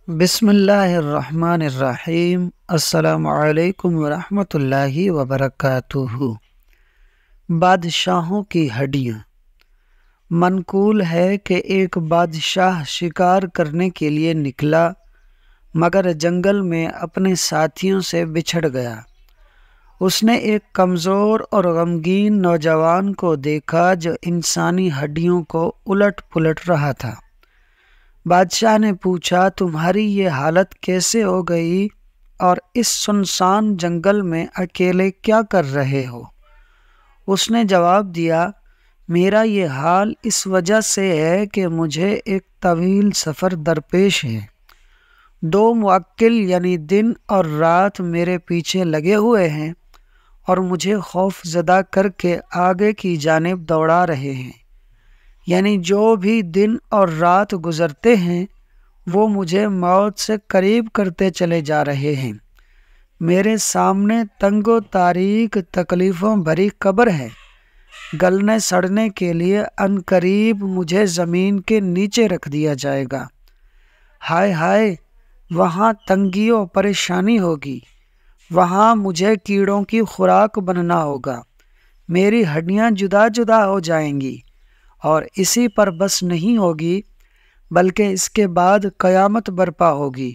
بسم اللہ الرحمن الرحیم۔ السلام علیکم ورحمۃ اللہ وبرکاتہ۔ بادشاہوں کی ہڈیاں۔ منقول ہے کہ ایک بادشاہ شکار کرنے کے لیے نکلا، مگر جنگل میں اپنے ساتھیوں سے بچھڑ گیا۔ اس نے ایک کمزور اور غمگین نوجوان کو دیکھا جو انسانی ہڈیوں کو الٹ پلٹ رہا تھا۔ بادشاہ نے پوچھا، تمہاری یہ حالت کیسے ہو گئی اور اس سنسان جنگل میں اکیلے کیا کر رہے ہو؟ اس نے جواب دیا، میرا یہ حال اس وجہ سے ہے کہ مجھے ایک طویل سفر درپیش ہے۔ 2 موکل یعنی دن اور رات میرے پیچھے لگے ہوئے ہیں اور مجھے خوف زدہ کر کے آگے کی جانب دوڑا رہے ہیں، یعنی جو بھی دن اور رات گزرتے ہیں وہ مجھے موت سے قریب کرتے چلے جا رہے ہیں۔ میرے سامنے تنگ و تاریک تکلیفوں بھری قبر ہے، گلنے سڑنے کے لیے عنقریب مجھے زمین کے نیچے رکھ دیا جائے گا۔ ہائے ہائے، وہاں تنگی و پریشانی ہوگی، وہاں مجھے کیڑوں کی خوراک بننا ہوگا، میری ہڈیاں جدا جدا ہو جائیں گی۔ اور اسی پر بس نہیں ہوگی، بلکہ اس کے بعد قیامت برپا ہوگی،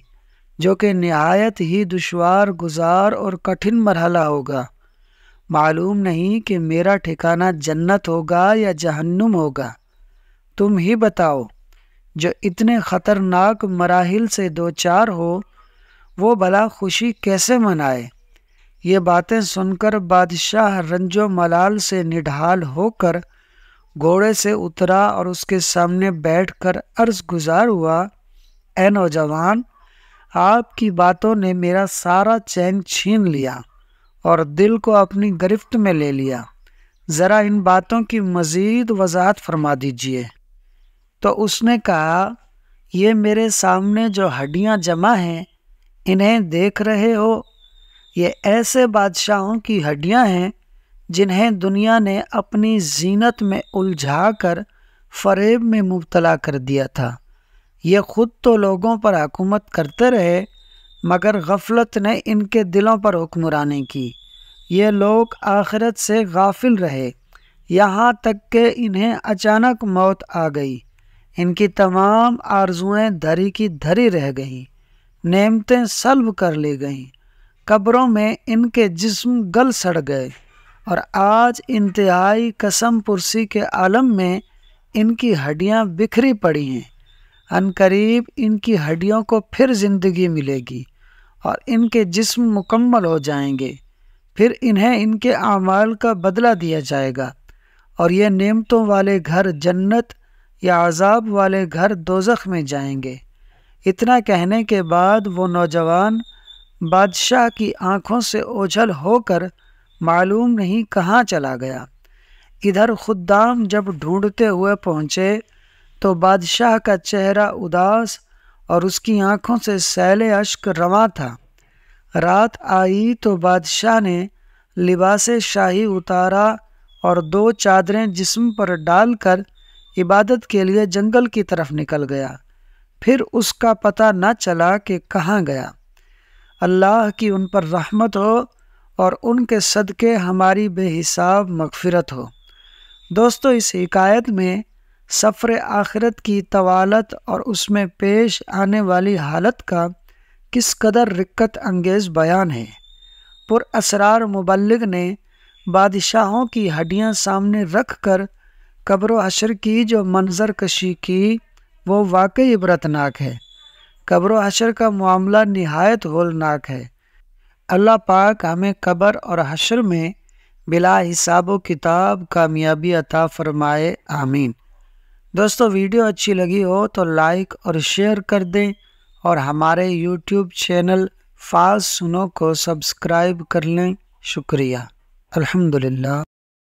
جو کہ نہایت ہی دشوار گزار اور کٹھن مرحلہ ہوگا۔ معلوم نہیں کہ میرا ٹھکانہ جنت ہوگا یا جہنم ہوگا۔ تم ہی بتاؤ، جو اتنے خطرناک مراحل سے دوچار ہو وہ بھلا خوشی کیسے منائے؟ یہ باتیں سن کر بادشاہ رنج و ملال سے نڈھال ہو کر گھوڑے سے اترا اور اس کے سامنے بیٹھ کر عرض گزار ہوا، اے نوجوان، آپ کی باتوں نے میرا سارا چین چھین لیا اور دل کو اپنی گرفت میں لے لیا۔ ذرا ان باتوں کی مزید وضاحت فرما دیجیے۔ تو اس نے کہا، یہ میرے سامنے جو ہڈیاں جمع ہیں انہیں دیکھ رہے ہو؟ یہ ایسے بادشاہوں کی ہڈیاں ہیں جنہیں دنیا نے اپنی زینت میں الجھا کر فریب میں مبتلا کر دیا تھا۔ یہ خود تو لوگوں پر حکومت کرتے رہے، مگر غفلت نے ان کے دلوں پر حکمرانی کی۔ یہ لوگ آخرت سے غافل رہے، یہاں تک کہ انہیں اچانک موت آ گئی۔ ان کی تمام آرزوئیں دھری کی دھری رہ گئیں، نعمتیں سلب کر لی گئیں، قبروں میں ان کے جسم گل سڑ گئے، اور آج انتہائی قسم پرسی کے عالم میں ان کی ہڈیاں بکھری پڑی ہیں۔ عنقریب ان کی ہڈیوں کو پھر زندگی ملے گی اور ان کے جسم مکمل ہو جائیں گے، پھر انہیں ان کے اعمال کا بدلہ دیا جائے گا، اور یہ نعمتوں والے گھر جنت یا عذاب والے گھر دوزخ میں جائیں گے۔ اتنا کہنے کے بعد وہ نوجوان بادشاہ کی آنکھوں سے اوجھل ہو کر معلوم نہیں کہاں چلا گیا۔ ادھر خدام جب ڈھونڈتے ہوئے پہنچے تو بادشاہ کا چہرہ اداس اور اس کی آنکھوں سے سیل اشک رواں تھا۔ رات آئی تو بادشاہ نے لباس شاہی اتارا اور 2 چادریں جسم پر ڈال کر عبادت کے لیے جنگل کی طرف نکل گیا۔ پھر اس کا پتہ نہ چلا کہ کہاں گیا۔ اللہ کی ان پر رحمت ہو اور ان کے صدقے ہماری بے حساب مغفرت ہو۔ دوستو، اس حکایت میں سفر آخرت کی طوالت اور اس میں پیش آنے والی حالت کا کس قدر رقت انگیز بیان ہے۔ پر اسرار مبلغ نے بادشاہوں کی ہڈیاں سامنے رکھ کر قبر و حشر کی جو منظر کشی کی وہ واقعی عبرتناک ہے۔ قبر و حشر کا معاملہ نہایت ہولناک ہے۔ اللہ پاک ہمیں قبر اور حشر میں بلا حساب و کتاب کامیابی عطا فرمائے، آمین۔ دوستو، ویڈیو اچھی لگی ہو تو لائک اور شیئر کر دیں، اور ہمارے یوٹیوب چینل فاز سنو کو سبسکرائب کر لیں۔ شکریہ۔ الحمدللہ۔